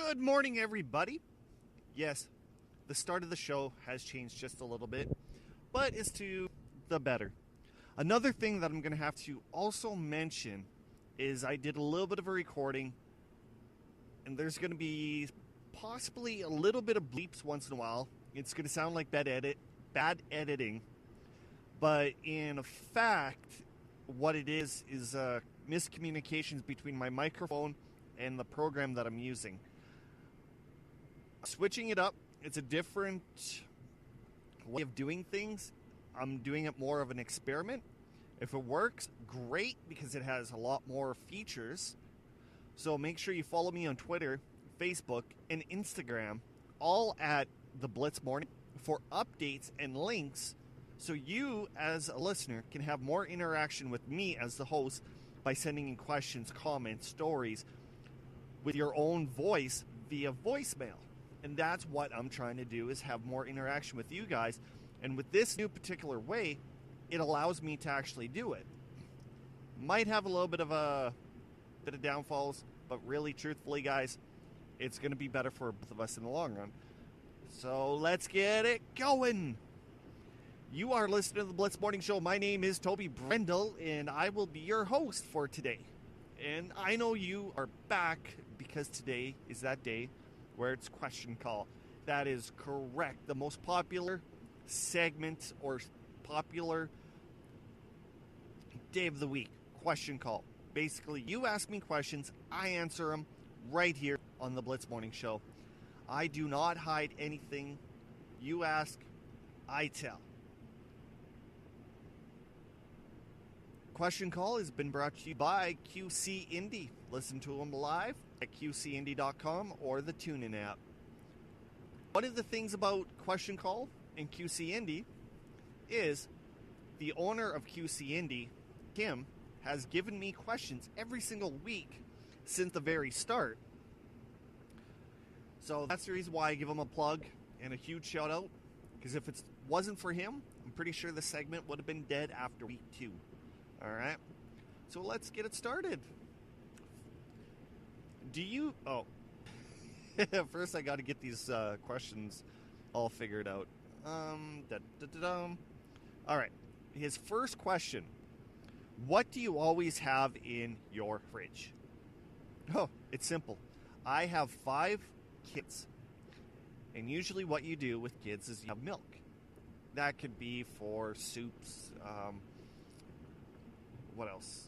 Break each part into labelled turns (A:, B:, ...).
A: Good morning, everybody. Yes, the start of the show has changed just a little bit, but it's to the better. Another thing that I'm going to have to also mention is I did a little bit of a recording, and there's going to be possibly a little bit of bleeps once in a while. It's going to sound like bad editing, but in fact, what it is miscommunications between my microphone and the program that I'm using. Switching it up, it's a different way of doing things. I'm doing it more of an experiment. If it works, great, because it has a lot more features. So make sure you follow me on Twitter, Facebook, and Instagram, all at The Blitz Morning, for updates and links so you, as a listener, can have more interaction with me as the host by sending in questions, comments, stories with your own voice via voicemail. And that's what I'm trying to do, is have more interaction with you guys. And with this new particular way, it allows me to actually do it. Might have a little bit of downfalls, but really, truthfully, guys, it's going to be better for both of us in the long run. So let's get it going. You are listening to the Blitz Morning Show. My name is Toby Brendel, and I will be your host for today. And I know you are back because today is that day where it's Question Call. That is correct. The most popular segment or popular day of the week, Question Call. Basically, you ask me questions, I answer them right here on the Blitz Morning Show. I do not hide anything. You ask, I tell. Question Call has been brought to you by QC Indie. Listen to them live at QCIndie.com or the TuneIn app. One of the things about Question Call and QC Indie is the owner of QC Indie, Kim, has given me questions every single week since the very start. So that's the reason why I give him a plug and a huge shout out, because if it wasn't for him, I'm pretty sure the segment would have been dead after week 2. All right, so let's get it started. First I got to get these questions all figured out. All right, his first question: what do you always have in your fridge? Oh, it's simple. I have 5 kids, and usually what you do with kids is you have milk. That could be for soups. What else?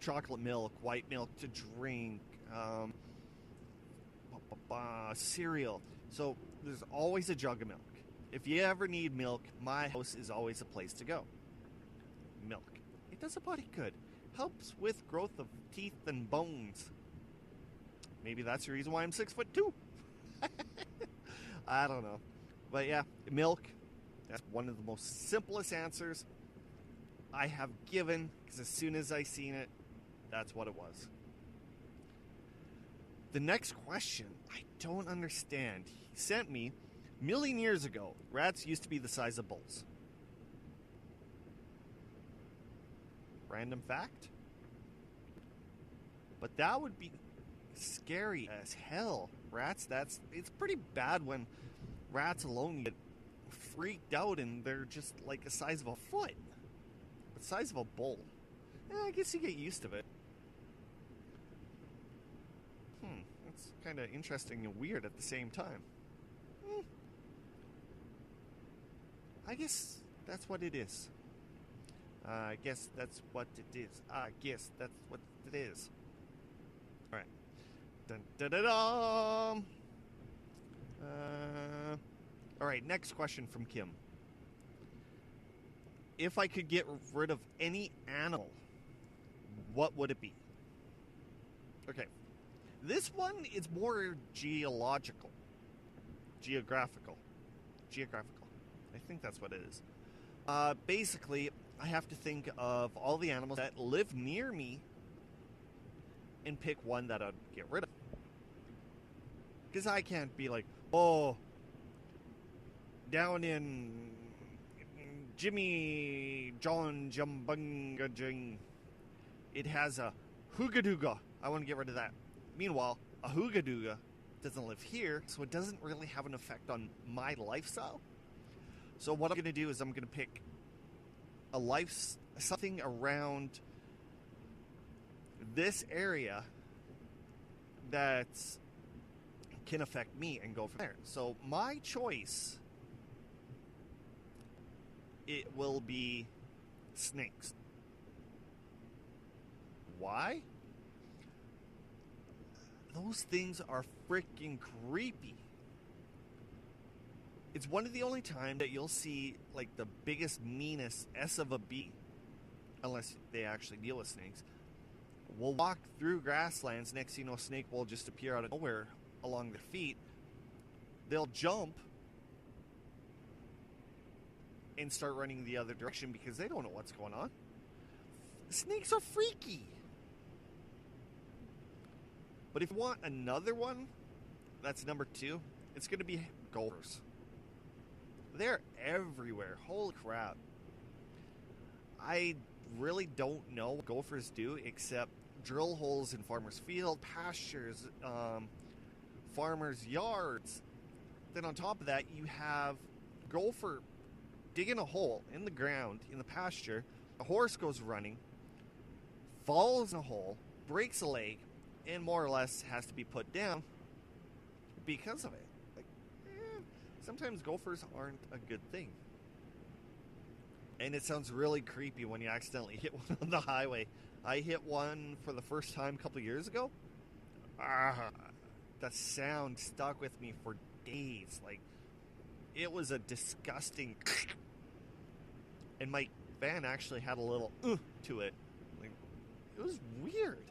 A: Chocolate milk, white milk to drink, cereal. So there's always a jug of milk. If you ever need milk, my house is always a place to go. Milk. It does a body good. Helps with growth of teeth and bones. Maybe that's the reason why I'm 6'2". I don't know. But yeah, milk. That's one of the most simplest answers I have given, because as soon as I seen it, that's what it was. The next question, I don't understand. He sent me, a million years ago, rats used to be the size of bulls. Random fact? But that would be scary as hell. Rats, it's pretty bad when rats alone get freaked out and they're just like the size of a foot. The size of a bull. I guess you get used to it. That's kind of interesting and weird at the same time. I guess that's what it is. I guess that's what it is. Alright. Dun dun dun dun! Alright, next question from Kim. If I could get rid of any animal, what would it be? Okay. This one is more geographical. I think that's what it is. Basically, I have to think of all the animals that live near me and pick one that I'd get rid of. Because I can't be like, oh, down in Jimmy John Jumbunga Jing, it has a hoogadooga. I want to get rid of that. Meanwhile, A hoogadooga doesn't live here, so it doesn't really have an effect on my lifestyle. So what I'm going to do is I'm going to pick something around this area that can affect me and go from there. So my choice, it will be snakes. Why? Those things are freaking creepy. It's one of the only times that you'll see like the biggest, meanest S of a bee, unless they actually deal with snakes, will walk through grasslands. Next thing you know, a snake will just appear out of nowhere along their feet. They'll jump and start running the other direction because they don't know what's going on. Snakes are freaky. But if you want another one, that's number 2, it's going to be gophers. They're everywhere. Holy crap. I really don't know what gophers do except drill holes in farmers' field, pastures, farmers' yards. Then on top of that, you have gopher digging a hole in the ground, in the pasture. A horse goes running, falls in a hole, breaks a leg, and more or less has to be put down because of it. Sometimes gophers aren't a good thing. And it sounds really creepy when you accidentally hit one on the highway. I hit one for the first time a couple years ago. That sound stuck with me for days. Like, it was a disgusting... And my van actually had a little to it. Like, it was weird.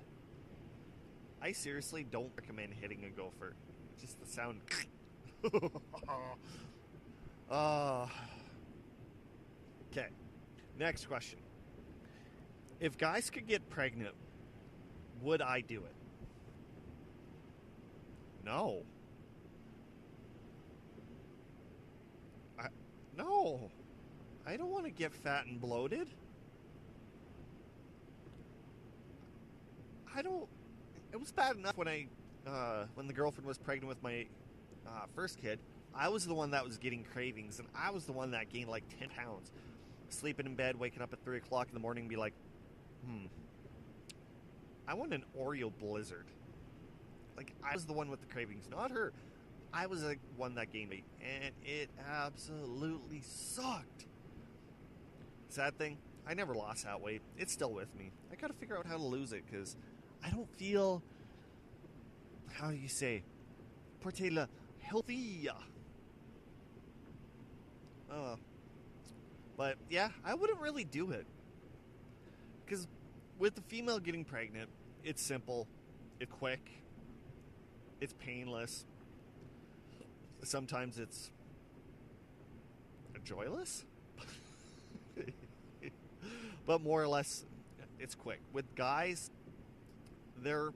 A: I seriously don't recommend hitting a gopher. Just the sound... Okay. Next question. If guys could get pregnant, would I do it? No. No. I don't want to get fat and bloated. It was bad enough when when the girlfriend was pregnant with my first kid. I was the one that was getting cravings, and I was the one that gained like 10 pounds. Sleeping in bed, waking up at 3 o'clock in the morning and be like, I want an Oreo Blizzard. Like, I was the one with the cravings, not her. I was the one that gained weight, and it absolutely sucked. Sad thing, I never lost that weight. It's still with me. I gotta figure out how to lose it, because I don't feel, how do you say, portela healthy. But yeah, I wouldn't really do it. Because with the female getting pregnant, it's simple, it's quick, it's painless. Sometimes it's joyless. But more or less, it's quick. With guys, they'd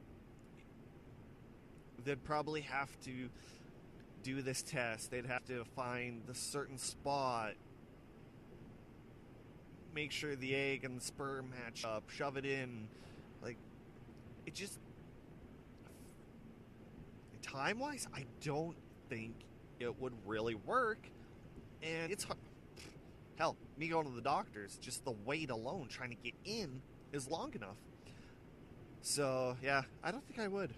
A: probably have to do this test. They'd have to find the certain spot, make sure the egg and the sperm match up, shove it in. Like, it just... time-wise, I don't think it would really work. And it's hard. Hell, me going to the doctors, just the wait alone, trying to get in, is long enough. So, yeah, I don't think I would.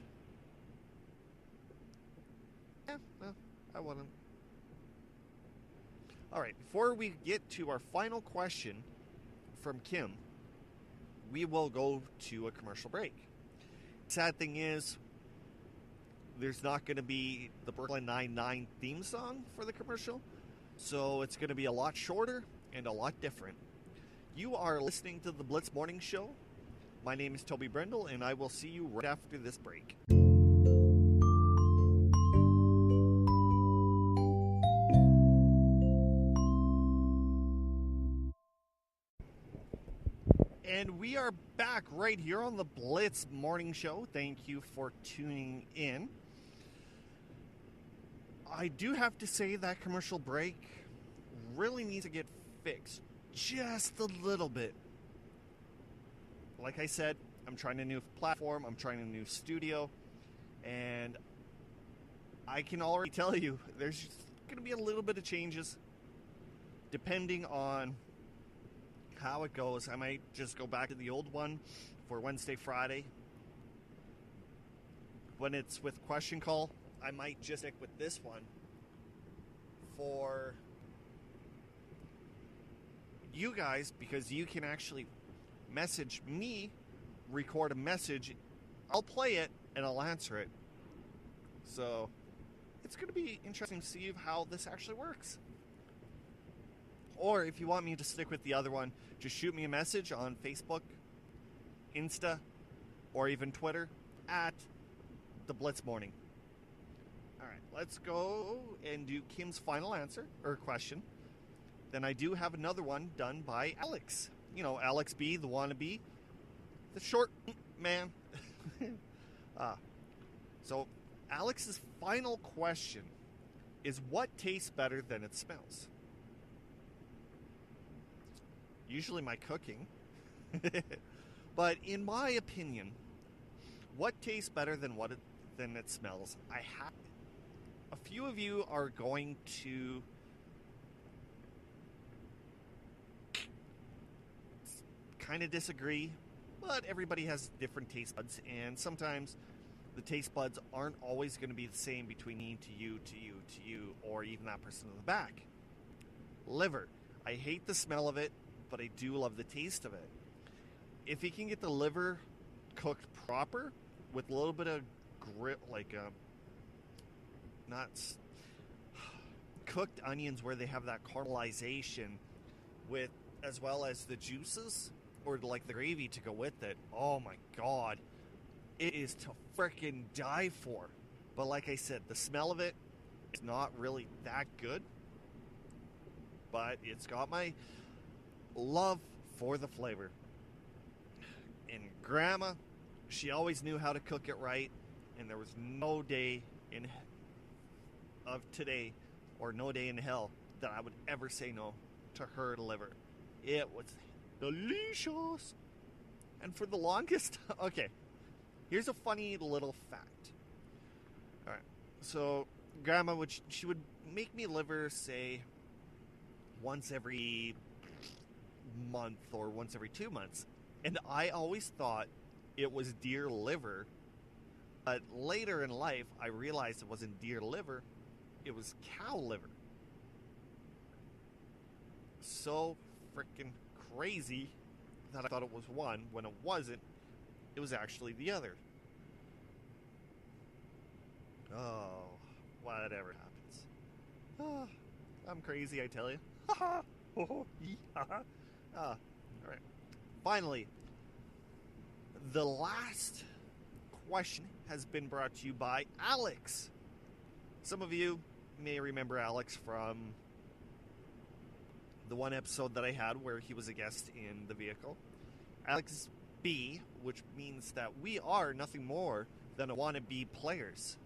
A: Yeah, no, I wouldn't. Alright, before we get to our final question from Kim, we will go to a commercial break. Sad thing is, there's not going to be the Brooklyn Nine-Nine theme song for the commercial, so it's going to be a lot shorter and a lot different. You are listening to the Blitz Morning Show. My name is Toby Brendel, and I will see you right after this break. And we are back right here on the Blitz Morning Show. Thank you for tuning in. I do have to say that commercial break really needs to get fixed just a little bit. Like I said, I'm trying a new platform, I'm trying a new studio, And I can already tell you there's going to be a little bit of changes depending on how it goes. I might just go back to the old one for Wednesday, Friday. When it's with Question Call, I might just stick with this one for you guys, because you can actually message me, record a message, I'll play it, and I'll answer it. So it's going to be interesting to see how this actually works. Or if you want me to stick with the other one, just shoot me a message on Facebook, Insta, or even Twitter at The Blitz Morning. All right, let's go and do Kim's final answer or question. Then I do have another one done by Alex. You know, Alex B, the wannabe, the short man. So Alex's final question is, what tastes better than it smells? Usually my cooking. But in my opinion, what tastes better than than it smells? A few of you are going to kind of disagree, but everybody has different taste buds, and sometimes the taste buds aren't always going to be the same between me to you, or even that person in the back. Liver. I hate the smell of it, but I do love the taste of it. If you can get the liver cooked proper with a little bit of cooked onions where they have that caramelization with, as well as the juices or like the gravy to go with it. Oh my God. It is to frickin' die for. But like I said, the smell of it is not really that good. But it's got my love for the flavor. And Grandma, she always knew how to cook it right. And there was no day of today or no day in hell that I would ever say no to her liver. It was delicious. And for the longest, okay, here's a funny little fact. All right, so Grandma she would make me liver, say, once every month or once every 2 months, and I always thought it was deer liver. But later in life, I realized it wasn't deer liver, it was cow liver. So freaking crazy that I thought it was one when it wasn't. It was actually the other. Oh, whatever happens. Oh, I'm crazy, I tell you. All right. Finally, the last question has been brought to you by Alex. Some of you may remember Alex from the one episode that I had where he was a guest in the vehicle. Alex B, which means that we are nothing more than a wannabe players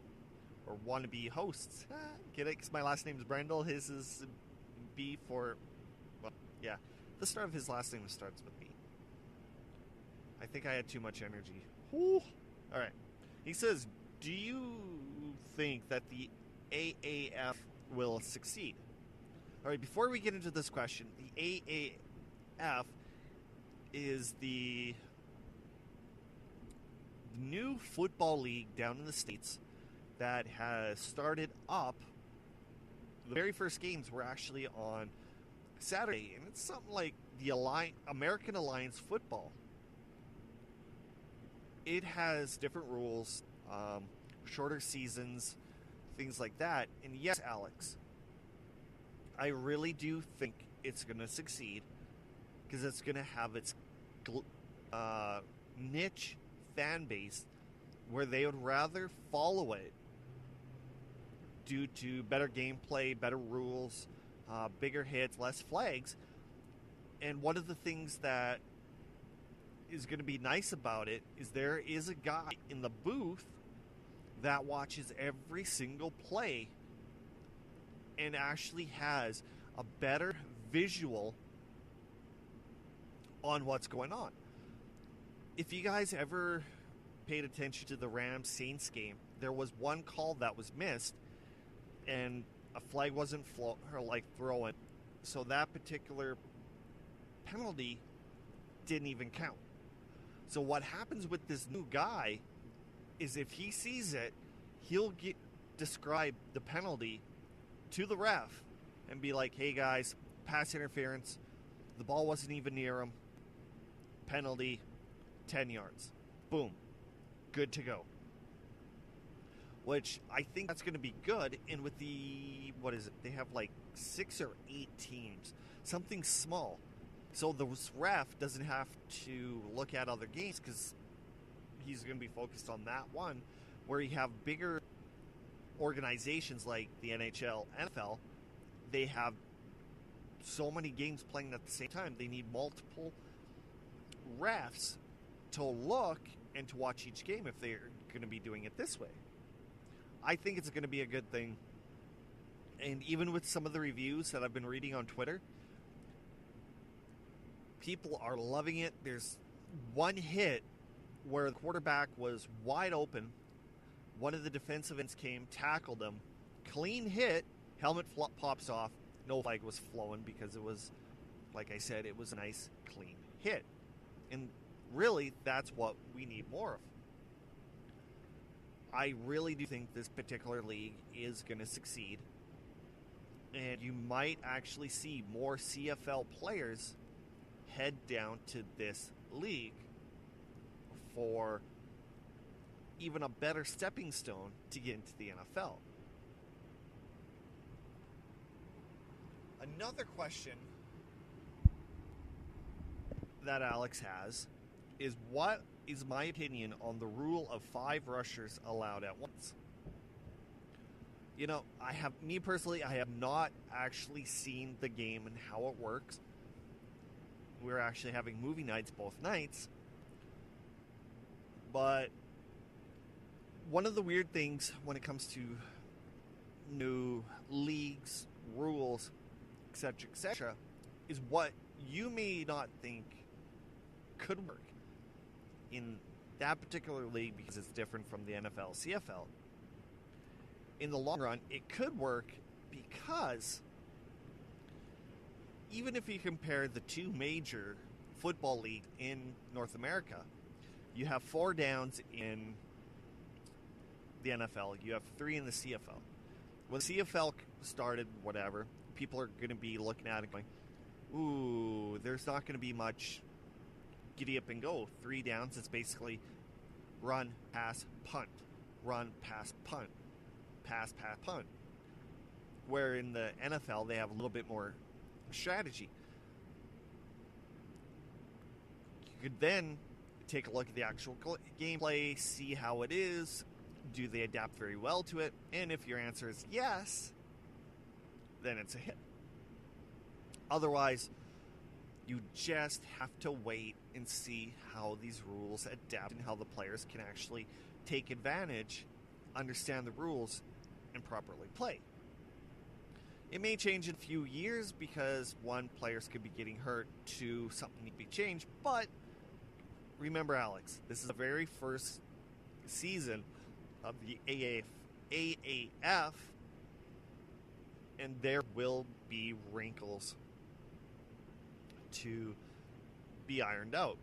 A: or wannabe hosts. Get it? Because my last name is Brendel. His is B for, well, yeah. The start of his last name starts with B. I think I had too much energy. Ooh. All right. He says, do you think that the AAF will succeed? All right, before we get into this question, the AAF is the new football league down in the States that has started up. The very first games were actually on Saturday, and it's something like the American Alliance Football. It has different rules, shorter seasons, things like that. And yes, Alex, I really do think it's going to succeed because it's going to have its niche fan base where they would rather follow it due to better gameplay, better rules, bigger hits, less flags. And one of the things that is going to be nice about it is there is a guy in the booth that watches every single play and actually has a better visual on what's going on. If you guys ever paid attention to the Rams-Saints game, there was one call that was missed, and a flag wasn't thrown. So that particular penalty didn't even count. So what happens with this new guy is if he sees it, he'll describe the penalty to the ref and be like, hey guys, pass interference, the ball wasn't even near him, penalty, 10 yards. Boom. Good to go. Which I think that's going to be good. And with the, they have like 6 or 8 teams. Something small. So the ref doesn't have to look at other games because he's going to be focused on that one. Where you have bigger organizations like the NHL, NFL, they have so many games playing at the same time. They need multiple refs to look and to watch each game if they're going to be doing it this way. I think it's going to be a good thing. And even with some of the reviews that I've been reading on Twitter, people are loving it. There's one hit where the quarterback was wide open. One of the defensive ends came, tackled him. Clean hit. Helmet pops off. No flag was flowing because it was, like I said, it was a nice, clean hit. And really, that's what we need more of. I really do think this particular league is going to succeed. And you might actually see more CFL players head down to this league for even a better stepping stone to get into the NFL. Another question that Alex has is, what is my opinion on the rule of 5 rushers allowed at once? You know, I have not actually seen the game and how it works. We're actually having movie nights both nights. But one of the weird things when it comes to new leagues, rules, etc., is what you may not think could work in that particular league because it's different from the NFL, CFL. In the long run, it could work because even if you compare the 2 major football leagues in North America, you have 4 downs in the NFL. You have 3 in the CFL. When the CFL started, whatever, people are going to be looking at it going, ooh, there's not going to be much giddy up and go. 3 downs, it's basically run, pass, punt. Run, pass, punt. Pass, punt. Where in the NFL, they have a little bit more strategy. You could then take a look at the actual gameplay, see how it is. Do they adapt very well to it? And if your answer is yes, then it's a hit. Otherwise, you just have to wait and see how these rules adapt and how the players can actually take advantage, understand the rules, and properly play. It may change in a few years because, one, players could be getting hurt, 2, something need to be changed, but remember, Alex, this is the very first season of the AAF, and there will be wrinkles to be ironed out.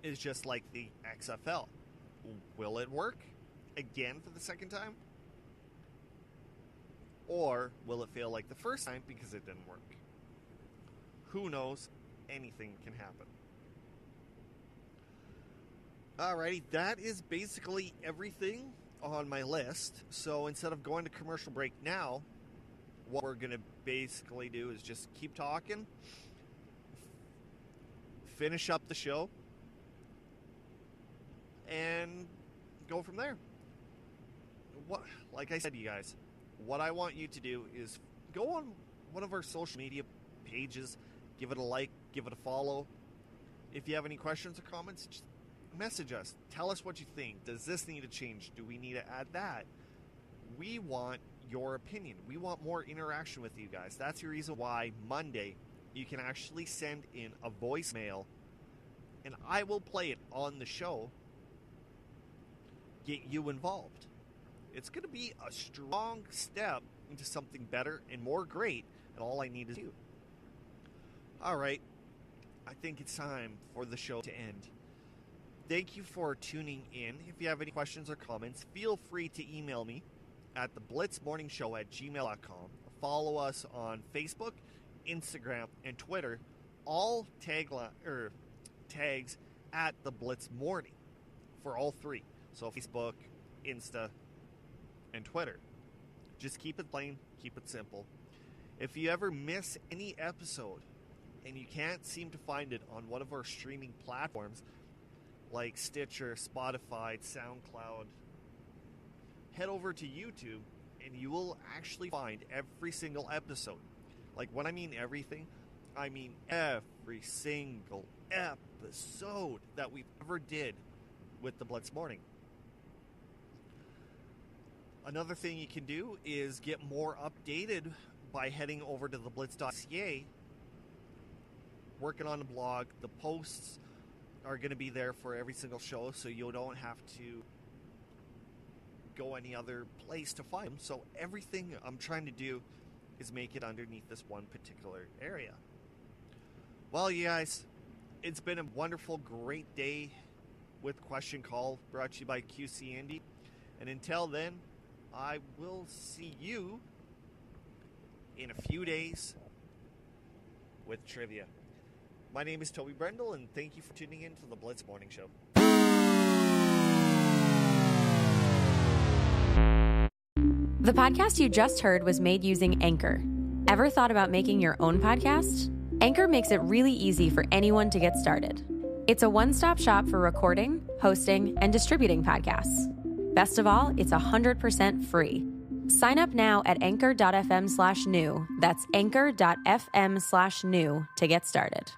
A: It's just like the XFL. Will it work again for the second time? Or will it fail like the first time because it didn't work? Who knows? Anything can happen. Alrighty, that is basically everything on my list. So instead of going to commercial break now, what we're going to basically do is just keep talking, finish up the show, and go from there. Like I said, you guys, what I want you to do is go on one of our social media pages, give it a like, give it a follow. If you have any questions or comments, just message us. Tell us what you think. Does this need to change? Do we need to add that? We want your opinion. We want more interaction with you guys. That's the reason why Monday you can actually send in a voicemail and I will play it on the show get you involved. It's going to be a strong step into something better and more great, and all I need is you. All right, I think it's time for the show to end. Thank you for tuning in. If you have any questions or comments, feel free to email me at theblitzmorningshow@gmail.com. Follow us on Facebook, Instagram, and Twitter. All tags at The Blitz Morning for all three. So Facebook, Insta, and Twitter. Just keep it plain, keep it simple. If you ever miss any episode and you can't seem to find it on one of our streaming platforms like Stitcher, Spotify, SoundCloud, head over to YouTube and you will actually find every single episode. Like, when I mean everything, I mean every single episode that we've ever did with the Blitz Morning. Another thing you can do is get more updated by heading over to theblitz.ca, working on the blog. The posts are going to be there for every single show, so you don't have to go any other place to find them. So everything I'm trying to do is make it underneath this one particular area. Well, you guys, it's been a wonderful, great day with Question Call, brought to you by QC Indy. And until then, I will see you in a few days with trivia. My name is Toby Brendel, and thank you for tuning in to the Blitz Morning Show.
B: The podcast you just heard was made using Anchor. Ever thought about making your own podcast? Anchor makes it really easy for anyone to get started. It's a one-stop shop for recording, hosting, and distributing podcasts. Best of all, it's 100% free. Sign up now at anchor.fm/new. That's anchor.fm/new to get started.